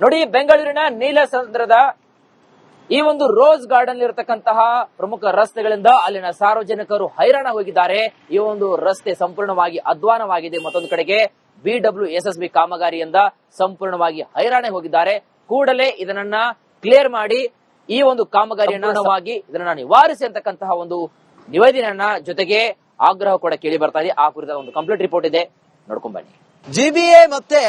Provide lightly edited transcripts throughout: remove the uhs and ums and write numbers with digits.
ನೋಡಿ, ಬೆಂಗಳೂರಿನ ನೀಲಸಂದ್ರದ ಈ ಒಂದು ರೋಸ್ ಗಾರ್ಡನ್ ಇರತಕ್ಕಂತಹ ಪ್ರಮುಖ ರಸ್ತೆಗಳಿಂದ ಅಲ್ಲಿನ ಸಾರ್ವಜನಿಕರು ಹೈರಾಣ ಹೋಗಿದ್ದಾರೆ. ಈ ಒಂದು ರಸ್ತೆ ಸಂಪೂರ್ಣವಾಗಿ ಅಧ್ವಾನವಾಗಿದೆ. ಮತ್ತೊಂದು ಕಡೆಗೆ BWSSB ಕಾಮಗಾರಿಯಿಂದ ಸಂಪೂರ್ಣವಾಗಿ ಹೈರಾಣ ಹೋಗಿದ್ದಾರೆ. ಕೂಡಲೇ ಇದನ್ನ ಕ್ಲಿಯರ್ ಮಾಡಿ ಈ ಒಂದು ಕಾಮಗಾರಿಯನ್ನು ಇದನ್ನ ನಿವಾರಿಸಿ ಅಂತಕ್ಕಂತಹ ಒಂದು ನಿವೇದನೆಯನ್ನ ಜೊತೆಗೆ ಆಗ್ರಹ ಕೂಡ ಕೇಳಿ ಬರ್ತಾ ಇದೆ. ಆ ಕುರಿತ ಒಂದು ಕಂಪ್ಲೀಟ್ ರಿಪೋರ್ಟ್ ಇದೆ, ನೋಡ್ಕೊಂಡ್ ಬನ್ನಿ. ಜಿಬಿಎ ಮತ್ತೆ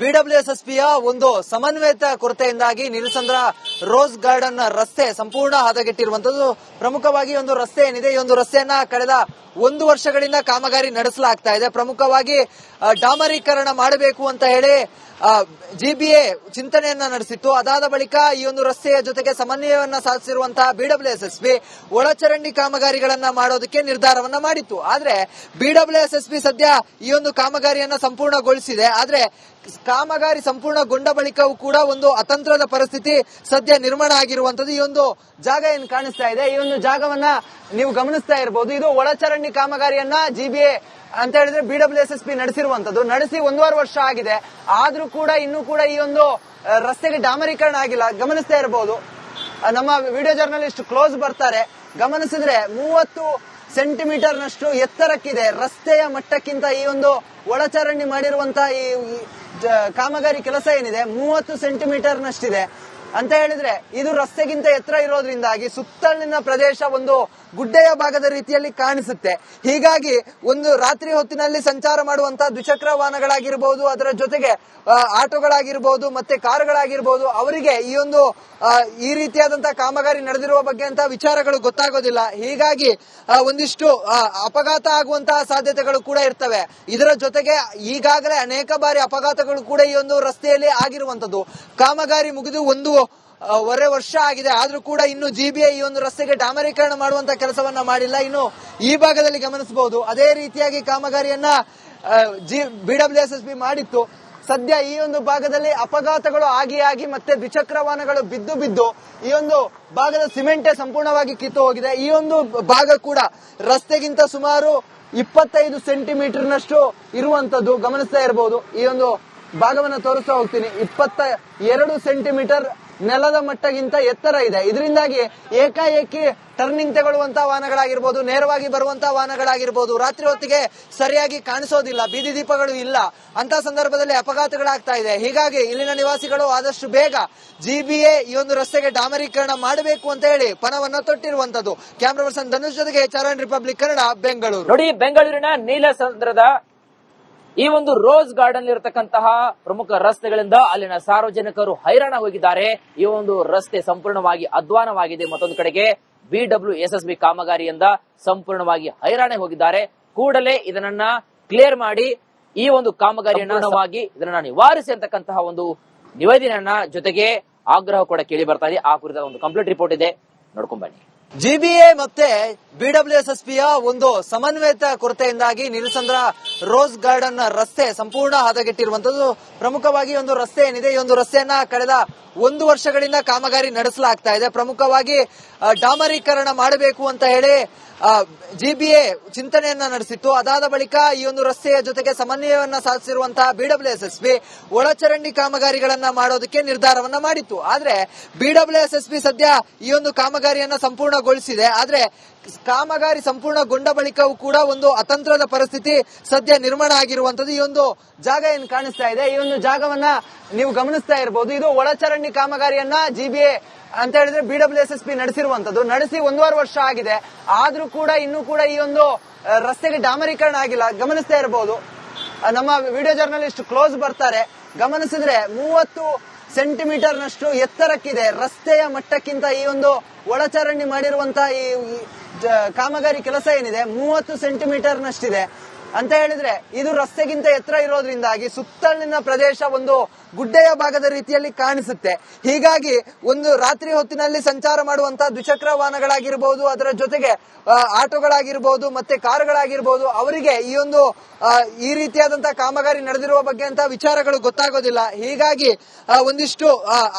BWSSBಯ ಒಂದು ಸಮನ್ವಯತ ಕೊರತೆಯಿಂದಾಗಿ ನೀಲಸಂದ್ರ ರೋಸ್ ಗಾರ್ಡನ್ ರಸ್ತೆ ಸಂಪೂರ್ಣ ಹದಗೆಟ್ಟಿರುವಂತದ್ದು. ಪ್ರಮುಖವಾಗಿ ಒಂದು ರಸ್ತೆ ಏನಿದೆ, ಈ ಒಂದು ರಸ್ತೆಯನ್ನ ಕಳೆದ 1 ವರ್ಷಗಳಿಂದ ಕಾಮಗಾರಿ ನಡೆಸಲಾಗ್ತಾ ಇದೆ. ಪ್ರಮುಖವಾಗಿ ಡಾಮರೀಕರಣ ಮಾಡಬೇಕು ಅಂತ ಹೇಳಿ ಜಿಬಿಎ ಚಿಂತನೆಯನ್ನ ನಡೆಸಿತ್ತು. ಅದಾದ ಬಳಿಕ ಈ ಒಂದು ರಸ್ತೆಯ ಜೊತೆಗೆ ಸಮನ್ವಯವನ್ನ ಸಾಧಿಸಿರುವಂತಹ BWSSB ಒಳಚರಂಡಿ ಕಾಮಗಾರಿಗಳನ್ನ ಮಾಡೋದಕ್ಕೆ ನಿರ್ಧಾರವನ್ನ ಮಾಡಿತ್ತು. ಆದ್ರೆ BWSSB ಸದ್ಯ ಈ ಒಂದು ಕಾಮಗಾರಿಯನ್ನ ಸಂಪೂರ್ಣಗೊಳಿಸಿದೆ. ಆದ್ರೆ ಕಾಮಗಾರಿ ಸಂಪೂರ್ಣಗೊಂಡ ಬಳಿಕವೂ ಕೂಡ ಒಂದು ಅತಂತ್ರದ ಪರಿಸ್ಥಿತಿ ಸದ್ಯ ನಿರ್ಮಾಣ ಆಗಿರುವಂತದ್ದು. ಈ ಒಂದು ಜಾಗ ಏನ್ ಕಾಣಿಸ್ತಾ ಇದೆ, ಈ ಒಂದು ಜಾಗವನ್ನ ನೀವು ಗಮನಿಸ್ತಾ ಇರಬಹುದು. ಇದು ಒಳಚರಂಡಿ ಕಾಮಗಾರಿಯನ್ನ ಜಿಬಿಎ ಅಂತ ಹೇಳಿದ್ರೆ BWSSB ನಡೆಸಿರುವಂತದ್ದು. ನಡೆಸಿ 1.5 ವರ್ಷ ಆಗಿದೆ. ಆದ್ರೂ ಕೂಡ ಇನ್ನೂ ಕೂಡ ಈ ಒಂದು ರಸ್ತೆಗೆ ಡಾಮರೀಕರಣ ಆಗಿಲ್ಲ. ಗಮನಿಸ್ತಾ ಇರಬಹುದು, ನಮ್ಮ ವಿಡಿಯೋ ಜರ್ನಲಿಸ್ಟ್ ಕ್ಲೋಸ್ ಬರ್ತಾರೆ. ಗಮನಿಸಿದ್ರೆ 30 ಸೆಂಟಿಮೀಟರ್ ನಷ್ಟು ಎತ್ತರಕ್ಕಿದೆ. ರಸ್ತೆಯ ಮಟ್ಟಕ್ಕಿಂತ ಈ ಒಂದು ಒಳಚರಂಡಿ ಮಾಡಿರುವಂತಹ ಈ ಕಾಮಗಾರಿ ಕೆಲಸ ಏನಿದೆ 30 ಸೆಂಟಿಮೀಟರ್ ನಷ್ಟಿದೆ ಅಂತ ಹೇಳಿದ್ರೆ ಇದು ರಸ್ತೆಗಿಂತ ಎತ್ತರ ಇರೋದ್ರಿಂದಾಗಿ ಸುತ್ತಲಿನ ಪ್ರದೇಶ ಒಂದು ಗುಡ್ಡೆಯ ಭಾಗದ ರೀತಿಯಲ್ಲಿ ಕಾಣಿಸುತ್ತೆ. ಹೀಗಾಗಿ ಒಂದು ರಾತ್ರಿ ಹೊತ್ತಿನಲ್ಲಿ ಸಂಚಾರ ಮಾಡುವಂತಹ ದ್ವಿಚಕ್ರ ವಾಹನಗಳಾಗಿರ್ಬಹುದು, ಅದರ ಜೊತೆಗೆ ಆಟೋಗಳಾಗಿರ್ಬಹುದು, ಮತ್ತೆ ಕಾರುಗಳಾಗಿರ್ಬಹುದು, ಅವರಿಗೆ ಈ ರೀತಿಯಾದಂತಹ ಕಾಮಗಾರಿ ನಡೆದಿರುವ ಬಗ್ಗೆ ಅಂತ ವಿಚಾರಗಳು ಗೊತ್ತಾಗೋದಿಲ್ಲ. ಹೀಗಾಗಿ ಒಂದಿಷ್ಟು ಅಪಘಾತ ಆಗುವಂತಹ ಸಾಧ್ಯತೆಗಳು ಕೂಡ ಇರ್ತವೆ. ಇದರ ಜೊತೆಗೆ ಈಗಾಗಲೇ ಅನೇಕ ಬಾರಿ ಅಪಘಾತಗಳು ಕೂಡ ಈ ಒಂದು ರಸ್ತೆಯಲ್ಲಿ ಆಗಿರುವಂತದ್ದು. ಕಾಮಗಾರಿ ಮುಗಿದು 1.5 ವರ್ಷ ಆಗಿದೆ. ಆದ್ರೂ ಕೂಡ ಇನ್ನು ಜಿಬಿಎ ಈ ಒಂದು ರಸ್ತೆಗೆ ಡಾಮರೀಕರಣ ಮಾಡುವಂತ ಕೆಲಸವನ್ನ ಮಾಡಿಲ್ಲ. ಇನ್ನು ಈ ಭಾಗದಲ್ಲಿ ಗಮನಿಸಬಹುದು, ಅದೇ ರೀತಿಯಾಗಿ ಕಾಮಗಾರಿಯನ್ನ BWSSB ಮಾಡಿತ್ತು. ಸದ್ಯ ಈ ಒಂದು ಭಾಗದಲ್ಲಿ ಅಪಘಾತಗಳು ಆಗಿ ಮತ್ತೆ ದ್ವಿಚಕ್ರ ವಾಹನಗಳು ಬಿದ್ದು ಈ ಒಂದು ಭಾಗದ ಸಿಮೆಂಟೇ ಸಂಪೂರ್ಣವಾಗಿ ಕಿತ್ತು ಹೋಗಿದೆ. ಈ ಒಂದು ಭಾಗ ಕೂಡ ರಸ್ತೆಗಿಂತ ಸುಮಾರು 25 ಸೆಂಟಿಮೀಟರ್ ನಷ್ಟು ಇರುವಂತದ್ದು ಗಮನಿಸ್ತಾ ಇರಬಹುದು. ಈ ಒಂದು ಭಾಗವನ್ನ ತೋರಿಸ್ತಾ ಹೋಗ್ತೀನಿ. 22 ಸೆಂಟಿಮೀಟರ್ ನೆಲದ ಮಟ್ಟಗಿಂತ ಎತ್ತರ ಇದೆ. ಇದರಿಂದಾಗಿ ಏಕಾಏಕಿ ಟರ್ನಿಂಗ್ ತಗೊಳ್ಳುವಂತಹ ವಾಹನಗಳಾಗಿರ್ಬೋದು, ನೇರವಾಗಿ ಬರುವಂತಹ ವಾಹನಗಳಾಗಿರ್ಬೋದು, ರಾತ್ರಿ ಹೊತ್ತಿಗೆ ಸರಿಯಾಗಿ ಕಾಣಿಸೋದಿಲ್ಲ, ಬೀದಿ ದೀಪಗಳು ಇಲ್ಲ. ಅಂತ ಸಂದರ್ಭದಲ್ಲಿ ಅಪಘಾತಗಳಾಗ್ತಾ ಇದೆ. ಹೀಗಾಗಿ ಇಲ್ಲಿನ ನಿವಾಸಿಗಳು ಆದಷ್ಟು ಬೇಗ ಜಿಬಿಎ ಈ ಒಂದು ರಸ್ತೆಗೆ ಡಾಮರೀಕರಣ ಮಾಡಬೇಕು ಅಂತ ಹೇಳಿ ಪಣವನ್ನ ತೊಟ್ಟಿರುವಂತದ್ದು. ಕ್ಯಾಮರಾ ಪರ್ಸನ್ ಧನುಷ್ ಜೊತೆಗೆ ಚರಣ್, ರಿಪಬ್ಲಿಕ್ ಕನ್ನಡ, ಬೆಂಗಳೂರು. ನೋಡಿ, ಬೆಂಗಳೂರಿನ ನೀಲಸಂದ್ರದ ಈ ಒಂದು ರೋಸ್ ಗಾರ್ಡನ್ ಇರತಕ್ಕಂತಹ ಪ್ರಮುಖ ರಸ್ತೆಗಳಿಂದ ಅಲ್ಲಿನ ಸಾರ್ವಜನಿಕರು ಹೈರಾಣ ಹೋಗಿದ್ದಾರೆ. ಈ ಒಂದು ರಸ್ತೆ ಸಂಪೂರ್ಣವಾಗಿ ಅಧ್ವಾನವಾಗಿದೆ. ಮತ್ತೊಂದು ಕಡೆಗೆ BWSSB ಕಾಮಗಾರಿಯಿಂದ ಸಂಪೂರ್ಣವಾಗಿ ಹೈರಾಣ ಹೋಗಿದ್ದಾರೆ. ಕೂಡಲೇ ಇದನ್ನ ಕ್ಲಿಯರ್ ಮಾಡಿ ಈ ಒಂದು ಕಾಮಗಾರಿಯನ್ನು ಇದನ್ನ ನಿವಾರಿಸಿ ಅಂತಕ್ಕಂತಹ ಒಂದು ನಿವೇದನೆಯನ್ನ ಜೊತೆಗೆ ಆಗ್ರಹ ಕೂಡ ಕೇಳಿ ಬರ್ತಾ ಇದೆ. ಆ ಕುರಿತ ಒಂದು ಕಂಪ್ಲೀಟ್ ರಿಪೋರ್ಟ್ ಇದೆ, ನೋಡ್ಕೊಂಡ್ ಬನ್ನಿ. ಜಿಬಿಎ ಮತ್ತೆ BWSSBಯ ಒಂದು ಸಮನ್ವಯತ ಕೊರತೆಯಿಂದಾಗಿ ನೀಲಸಂದ್ರ ರೋಸ್ ಗಾರ್ಡನ್ ರಸ್ತೆ ಸಂಪೂರ್ಣ ಹದಗೆಟ್ಟಿರುವಂತದ್ದು. ಪ್ರಮುಖವಾಗಿ ಒಂದು ರಸ್ತೆ ಏನಿದೆ, ಈ ಒಂದು ರಸ್ತೆಯನ್ನ ಕಳೆದ 1 ವರ್ಷಗಳಿಂದ ಕಾಮಗಾರಿ ನಡೆಸಲಾಗ್ತಾ ಇದೆ. ಪ್ರಮುಖವಾಗಿ ಡಾಮರೀಕರಣ ಮಾಡಬೇಕು ಅಂತ ಹೇಳಿ ಜಿಬಿಎ ಚಿಂತನೆಯನ್ನ ನಡೆಸಿತ್ತು. ಅದಾದ ಬಳಿಕ ಈ ಒಂದು ರಸ್ತೆಯ ಜೊತೆಗೆ ಸಮನ್ವಯವನ್ನ ಸಾಧಿಸಿರುವಂತಹ BWSSB ಒಳಚರಂಡಿ ಕಾಮಗಾರಿಗಳನ್ನ ಮಾಡೋದಕ್ಕೆ ನಿರ್ಧಾರವನ್ನ ಮಾಡಿತ್ತು. ಆದ್ರೆ BWSSB ಸದ್ಯ ಈ ಒಂದು ಕಾಮಗಾರಿಯನ್ನ ಸಂಪೂರ್ಣಗೊಳಿಸಿದೆ. ಆದ್ರೆ ಕಾಮಗಾರಿ ಸಂಪೂರ್ಣಗೊಂಡ ಬಳಿಕವೂ ಕೂಡ ಒಂದು ಅತಂತ್ರದ ಪರಿಸ್ಥಿತಿ ಸದ್ಯ ನಿರ್ಮಾಣ ಆಗಿರುವಂತದ್ದು. ಈ ಒಂದು ಜಾಗ ಏನ್ ಕಾಣಿಸ್ತಾ ಇದೆ, ಈ ಒಂದು ಜಾಗವನ್ನ ನೀವು ಗಮನಿಸ್ತಾ ಇರಬಹುದು. ಇದು ಒಳಚರಂಡಿ ಕಾಮಗಾರಿಯನ್ನ ಜಿಬಿಎ ಅಂತ ಹೇಳಿದ್ರೆ BWSSB ನಡೆಸಿರುವಂತದ್ದು. ನಡೆಸಿ 1.5 ವರ್ಷ ಆಗಿದೆ. ಆದ್ರೂ ಕೂಡ ಇನ್ನೂ ಕೂಡ ಈ ಒಂದು ರಸ್ತೆಗೆ ಡಾಮರೀಕರಣ ಆಗಿಲ್ಲ. ಗಮನಿಸ್ತಾ ಇರಬಹುದು, ನಮ್ಮ ವಿಡಿಯೋ ಜರ್ನಲಿಸ್ಟ್ ಕ್ಲೋಸ್ ಬರ್ತಾರೆ. ಗಮನಿಸಿದ್ರೆ 30 ಸೆಂಟಿಮೀಟರ್ ನಷ್ಟು ಎತ್ತರಕ್ಕಿದೆ. ರಸ್ತೆಯ ಮಟ್ಟಕ್ಕಿಂತ ಈ ಒಂದು ಒಳಚರಂಡಿ ಮಾಡಿರುವಂತಹ ಈ ಕಾಮಗಾರಿ ಕೆಲಸ ಏನಿದೆ 30 ಸೆಂಟಿಮೀಟರ್ ನಷ್ಟಿದೆ ಅಂತ ಹೇಳಿದ್ರೆ ಇದು ರಸ್ತೆಗಿಂತ ಎತ್ತರ ಇರೋದ್ರಿಂದಾಗಿ ಸುತ್ತಲಿನ ಪ್ರದೇಶ ಒಂದು ಗುಡ್ಡೆಯ ಭಾಗದ ರೀತಿಯಲ್ಲಿ ಕಾಣಿಸುತ್ತೆ. ಹೀಗಾಗಿ ಒಂದು ರಾತ್ರಿ ಹೊತ್ತಿನಲ್ಲಿ ಸಂಚಾರ ಮಾಡುವಂತಹ ದ್ವಿಚಕ್ರ ವಾಹನಗಳಾಗಿರ್ಬಹುದು, ಅದರ ಜೊತೆಗೆ ಆಟೋಗಳಾಗಿರ್ಬಹುದು, ಮತ್ತೆ ಕಾರುಗಳಾಗಿರ್ಬಹುದು, ಅವರಿಗೆ ಈ ರೀತಿಯಾದಂತಹ ಕಾಮಗಾರಿ ನಡೆದಿರುವ ಬಗ್ಗೆ ಅಂತ ವಿಚಾರಗಳು ಗೊತ್ತಾಗೋದಿಲ್ಲ. ಹೀಗಾಗಿ ಒಂದಿಷ್ಟು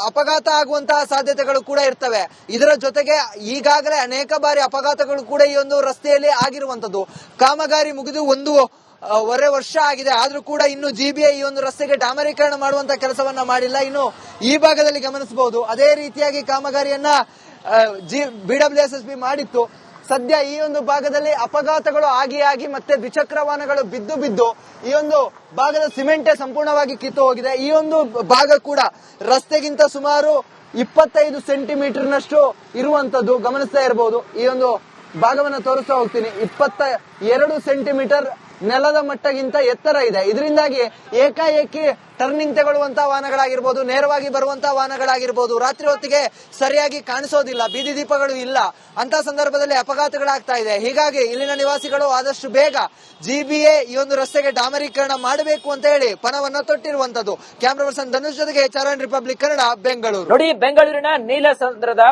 ಅಪಘಾತ ಆಗುವಂತಹ ಸಾಧ್ಯತೆಗಳು ಕೂಡ ಇರ್ತವೆ. ಇದರ ಜೊತೆಗೆ ಈಗಾಗಲೇ ಅನೇಕ ಬಾರಿ ಅಪಘಾತಗಳು ಕೂಡ ಈ ಒಂದು ರಸ್ತೆಯಲ್ಲಿ ಆಗಿರುವಂತದ್ದು. ಕಾಮಗಾರಿ ಮುಗಿದು ವರ್ಷ ಆಗಿದೆ, ಆದ್ರೂ ಕೂಡ ಇನ್ನು ಜಿಬಿಎ ಈ ಒಂದು ರಸ್ತೆಗೆ ಡಾಮರೀಕರಣ ಮಾಡುವಂತ ಕೆಲಸವನ್ನ ಮಾಡಿಲ್ಲ. ಇನ್ನು ಈ ಭಾಗದಲ್ಲಿ ಗಮನಿಸಬಹುದು ಅದೇ ರೀತಿಯಾಗಿ ಕಾಮಗಾರಿಯನ್ನ BWSSB ಮಾಡಿತ್ತು. ಸದ್ಯ ಈ ಒಂದು ಭಾಗದಲ್ಲಿ ಅಪಘಾತಗಳು ಆಗಿ ಮತ್ತೆ ದ್ವಿಚಕ್ರ ವಾಹನಗಳು ಬಿದ್ದು ಈ ಒಂದು ಭಾಗದ ಸಿಮೆಂಟೇ ಸಂಪೂರ್ಣವಾಗಿ ಕಿತ್ತು ಹೋಗಿದೆ. ಈ ಒಂದು ಭಾಗ ಕೂಡ ರಸ್ತೆಗಿಂತ ಸುಮಾರು 25 ಸೆಂಟಿಮೀಟರ್ ನಷ್ಟು ಇರುವಂತದ್ದು ಗಮನಿಸ್ತಾ ಇರಬಹುದು. ಈ ಒಂದು ಭಾಗವನ್ನ ತೋರಿಸ್ತಾ ಹೋಗ್ತೀನಿ. 22 ಸೆಂಟಿಮೀಟರ್ ನೆಲದ ಮಟ್ಟಗಿಂತ ಎತ್ತರ ಇದೆ. ಇದರಿಂದಾಗಿ ಏಕಾಏಕಿ ಟರ್ನಿಂಗ್ ತಗೊಳ್ಳುವಂತಹ ವಾಹನಗಳಾಗಿರ್ಬೋದು, ನೇರವಾಗಿ ಬರುವಂತಹ ವಾಹನಗಳಾಗಿರ್ಬೋದು, ರಾತ್ರಿ ಹೊತ್ತಿಗೆ ಸರಿಯಾಗಿ ಕಾಣಿಸೋದಿಲ್ಲ, ಬೀದಿ ದೀಪಗಳು ಇಲ್ಲ, ಅಂತ ಸಂದರ್ಭದಲ್ಲಿ ಅಪಘಾತಗಳಾಗ್ತಾ ಇದೆ. ಹೀಗಾಗಿ ಇಲ್ಲಿನ ನಿವಾಸಿಗಳು ಆದಷ್ಟು ಬೇಗ ಜಿಬಿಎ ಈ ಒಂದು ರಸ್ತೆಗೆ ಡಾಮರೀಕರಣ ಮಾಡಬೇಕು ಅಂತ ಹೇಳಿ ಪಣವನ್ನ ತೊಟ್ಟಿರುವಂತದ್ದು. ಕ್ಯಾಮ್ರಾ ಪರ್ಸನ್ ಧನುಷ್ ಜೊತೆಗೆ ಚರಣ್ ರಿಪಬ್ಲಿಕ್ ಕನ್ನಡ, ಬೆಂಗಳೂರು. ನೋಡಿ, ಬೆಂಗಳೂರಿನ ನೀಲಸಂದ್ರದ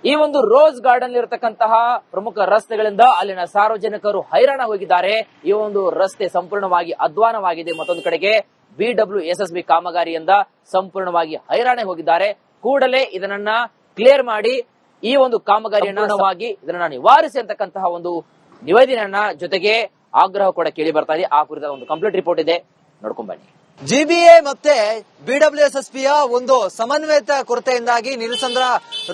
ಈ ಒಂದು ರೋಸ್ ಗಾರ್ಡನ್ ಇರತಕ್ಕಂತಹ ಪ್ರಮುಖ ರಸ್ತೆಗಳಿಂದ ಅಲ್ಲಿನ ಸಾರ್ವಜನಿಕರು ಹೈರಾಣ ಹೋಗಿದ್ದಾರೆ. ಈ ಒಂದು ರಸ್ತೆ ಸಂಪೂರ್ಣವಾಗಿ ಅಧ್ವಾನವಾಗಿದೆ. ಮತ್ತೊಂದು ಕಡೆಗೆ BWSSB ಕಾಮಗಾರಿಯಿಂದ ಸಂಪೂರ್ಣವಾಗಿ ಹೈರಾಣ ಹೋಗಿದ್ದಾರೆ. ಕೂಡಲೇ ಇದನ್ನ ಕ್ಲಿಯರ್ ಮಾಡಿ ಈ ಒಂದು ಕಾಮಗಾರಿಯನ್ನ ಇದನ್ನ ನಿವಾರಿಸಿ ಅಂತಕ್ಕಂತಹ ಒಂದು ನಿವೇದನೆಯನ್ನ ಜೊತೆಗೆ ಆಗ್ರಹ ಕೂಡ ಕೇಳಿ ಬರ್ತಾ ಇದೆ. ಆ ಕುರಿತ ಒಂದು ಕಂಪ್ಲೀಟ್ ರಿಪೋರ್ಟ್ ಇದೆ, ನೋಡ್ಕೊಂಡ್ ಬನ್ನಿ. ಜಿಬಿಎ ಮತ್ತೆ BWSSBಯ ಒಂದು ಸಮನ್ವಯತ ಕೊರತೆಯಿಂದಾಗಿ ನಿಲ್ಸಂದ್ರ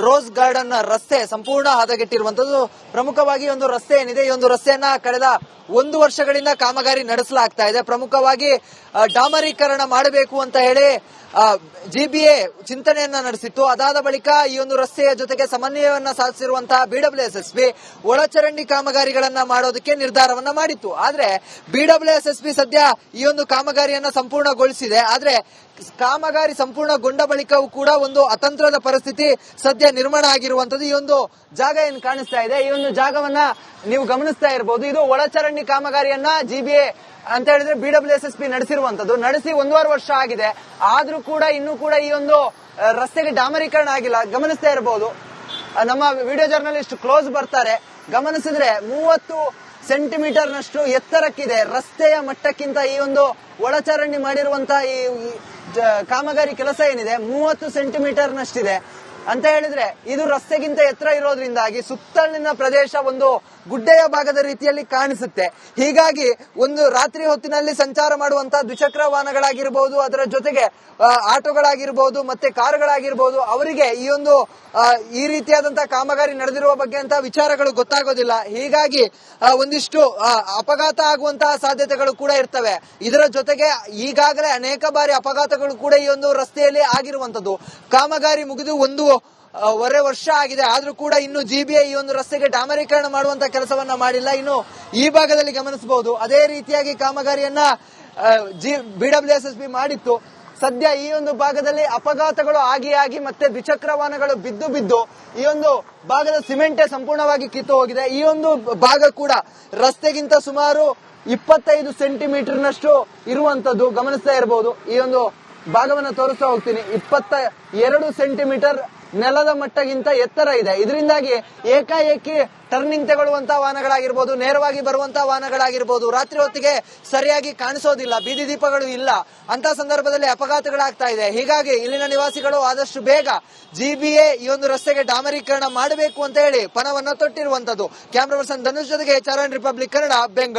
ರೋಸ್ ಗಾರ್ಡನ್ ರಸ್ತೆ ಸಂಪೂರ್ಣ ಹದಗೆಟ್ಟಿರುವಂತದ್ದು. ಪ್ರಮುಖವಾಗಿ ಒಂದು ರಸ್ತೆ ಏನಿದೆ, ಈ ಒಂದು ರಸ್ತೆಯನ್ನ ಕಳೆದ 1 ವರ್ಷಗಳಿಂದ ಕಾಮಗಾರಿ ನಡೆಸಲಾಗ್ತಾ ಇದೆ. ಪ್ರಮುಖವಾಗಿ ಡಾಮರೀಕರಣ ಮಾಡಬೇಕು ಅಂತ ಹೇಳಿ ಜಿಬಿಎ ಚಿಂತನೆಯನ್ನ ನಡೆಸಿತ್ತು. ಅದಾದ ಬಳಿಕ ಈ ಒಂದು ರಸ್ತೆಯ ಜೊತೆಗೆ ಸಮನ್ವಯವನ್ನ ಸಾಧಿಸಿರುವಂತಹ BWSSB ಒಳಚರಂಡಿ ಕಾಮಗಾರಿಗಳನ್ನ ಮಾಡೋದಕ್ಕೆ ನಿರ್ಧಾರವನ್ನ ಮಾಡಿತ್ತು. ಆದ್ರೆ BWSSB ಸದ್ಯ ಈ ಒಂದು ಕಾಮಗಾರಿಯನ್ನ ಸಂಪೂರ್ಣಗೊಳಿಸಿದೆ. ಆದ್ರೆ ಕಾಮಗಾರಿ ಸಂಪೂರ್ಣಗೊಂಡ ಬಳಿಕವೂ ಕೂಡ ಒಂದು ಅತಂತ್ರದ ಪರಿಸ್ಥಿತಿ ಸದ್ಯ ನಿರ್ಮಾಣ ಆಗಿರುವಂತದ್ದು. ಈ ಒಂದು ಜಾಗ ಏನ್ ಕಾಣಿಸ್ತಾ ಇದೆ, ಈ ಒಂದು ಜಾಗವನ್ನ ನೀವು ಗಮನಿಸ್ತಾ ಇರಬಹುದು. ಇದು ಒಳಚರಂಡಿ ಕಾಮಗಾರಿಯನ್ನ ಜಿಬಿಎ ಅಂತ ಹೇಳಿದ್ರೆ BWSSB ನಡೆಸಿರುವಂತದ್ದು. ನಡೆಸಿ 1.5 ವರ್ಷ ಆಗಿದೆ, ಆದ್ರೂ ಕೂಡ ಇನ್ನೂ ಕೂಡ ಈ ಒಂದು ರಸ್ತೆಗೆ ಡಾಮರೀಕರಣ ಆಗಿಲ್ಲ. ಗಮನಿಸ್ತಾ ಇರಬಹುದು, ನಮ್ಮ ವಿಡಿಯೋ ಜರ್ನಲಿಸ್ಟ್ ಕ್ಲೋಸ್ ಬರ್ತಾರೆ. ಗಮನಿಸಿದ್ರೆ 30 ಸೆಂಟಿಮೀಟರ್ ನಷ್ಟು ಎತ್ತರಕ್ಕಿದೆ. ರಸ್ತೆಯ ಮಟ್ಟಕ್ಕಿಂತ ಈ ಒಂದು ಒಳಚರಂಡಿ ಮಾಡಿರುವಂತಹ ಈ ಕಾಮಗಾರಿ ಕೆಲಸ ಏನಿದೆ 30 ಸೆಂಟಿಮೀಟರ್ ನಷ್ಟಿದೆ. ಅಂತ ಹೇಳಿದ್ರೆ ಇದು ರಸ್ತೆಗಿಂತ ಎತ್ತರ ಇರೋದ್ರಿಂದಾಗಿ ಸುತ್ತಲಿನ ಪ್ರದೇಶ ಒಂದು ಗುಡ್ಡೆಯ ಭಾಗದ ರೀತಿಯಲ್ಲಿ ಕಾಣಿಸುತ್ತೆ. ಹೀಗಾಗಿ ಒಂದು ರಾತ್ರಿ ಹೊತ್ತಿನಲ್ಲಿ ಸಂಚಾರ ಮಾಡುವಂತಹ ದ್ವಿಚಕ್ರ ವಾಹನಗಳಾಗಿರ್ಬಹುದು, ಅದರ ಜೊತೆಗೆ ಆಟೋಗಳಾಗಿರ್ಬಹುದು, ಮತ್ತೆ ಕಾರುಗಳಾಗಿರ್ಬಹುದು, ಅವರಿಗೆ ಈ ರೀತಿಯಾದಂತಹ ಕಾಮಗಾರಿ ನಡೆದಿರುವ ಬಗ್ಗೆ ಅಂತ ವಿಚಾರಗಳು ಗೊತ್ತಾಗೋದಿಲ್ಲ. ಹೀಗಾಗಿ ಒಂದಿಷ್ಟು ಅಪಘಾತ ಆಗುವಂತಹ ಸಾಧ್ಯತೆಗಳು ಕೂಡ ಇರ್ತವೆ. ಇದರ ಜೊತೆಗೆ ಈಗಾಗಲೇ ಅನೇಕ ಬಾರಿ ಅಪಘಾತಗಳು ಕೂಡ ಈ ಒಂದು ರಸ್ತೆಯಲ್ಲಿ ಆಗಿರುವಂತದ್ದು. ಕಾಮಗಾರಿ ಮುಗಿದು 1.5 ವರ್ಷ ಆಗಿದೆ, ಆದ್ರೂ ಕೂಡ ಇನ್ನು ಜಿಬಿಎ ಈ ಒಂದು ರಸ್ತೆಗೆ ಡಾಮರೀಕರಣ ಮಾಡುವಂತ ಕೆಲಸವನ್ನ ಮಾಡಿಲ್ಲ. ಇನ್ನು ಈ ಭಾಗದಲ್ಲಿ ಗಮನಿಸಬಹುದು ಅದೇ ರೀತಿಯಾಗಿ ಕಾಮಗಾರಿಯನ್ನ BWSSB ಮಾಡಿತ್ತು. ಸದ್ಯ ಈ ಒಂದು ಭಾಗದಲ್ಲಿ ಅಪಘಾತಗಳು ಆಗಿ ಮತ್ತೆ ದ್ವಿಚಕ್ರ ವಾಹನಗಳು ಬಿದ್ದು ಈ ಒಂದು ಭಾಗದ ಸಿಮೆಂಟೇ ಸಂಪೂರ್ಣವಾಗಿ ಕಿತ್ತು ಹೋಗಿದೆ. ಈ ಒಂದು ಭಾಗ ಕೂಡ ರಸ್ತೆಗಿಂತ ಸುಮಾರು 25 ಸೆಂಟಿಮೀಟರ್ ನಷ್ಟು ಇರುವಂತದ್ದು ಗಮನಿಸ್ತಾ ಇರಬಹುದು. ಈ ಒಂದು ಭಾಗವನ್ನ ತೋರಿಸ್ತಾ ಹೋಗ್ತೀನಿ. 22 ಸೆಂಟಿಮೀಟರ್ ನೆಲದ ಮಟ್ಟಗಿಂತ ಎತ್ತರ ಇದೆ. ಇದರಿಂದಾಗಿ ಏಕಾಏಕಿ ಟರ್ನಿಂಗ್ ತಗೊಳ್ಳುವಂತಹ ವಾಹನಗಳಾಗಿರ್ಬೋದು, ನೇರವಾಗಿ ಬರುವಂತಹ ವಾಹನಗಳಾಗಿರ್ಬೋದು, ರಾತ್ರಿ ಹೊತ್ತಿಗೆ ಸರಿಯಾಗಿ ಕಾಣಿಸೋದಿಲ್ಲ, ಬೀದಿ ದೀಪಗಳು ಇಲ್ಲ, ಅಂತ ಸಂದರ್ಭದಲ್ಲಿ ಅಪಘಾತಗಳಾಗ್ತಾ ಇದೆ. ಹೀಗಾಗಿ ಇಲ್ಲಿನ ನಿವಾಸಿಗಳು ಆದಷ್ಟು ಬೇಗ ಜಿಬಿಎ ಈ ಒಂದು ರಸ್ತೆಗೆ ಡಾಮರೀಕರಣ ಮಾಡಬೇಕು ಅಂತ ಹೇಳಿ ಪಣವನ್ನ ತೊಟ್ಟಿರುವಂತದ್ದು. ಕ್ಯಾಮ್ರಾ ಪರ್ಸನ್ ಧನುಷ್ ಜೊತೆಗೆ ಚರಣ್ ರಿಪಬ್ಲಿಕ್ ಕನ್ನಡ, ಬೆಂಗಳೂರು.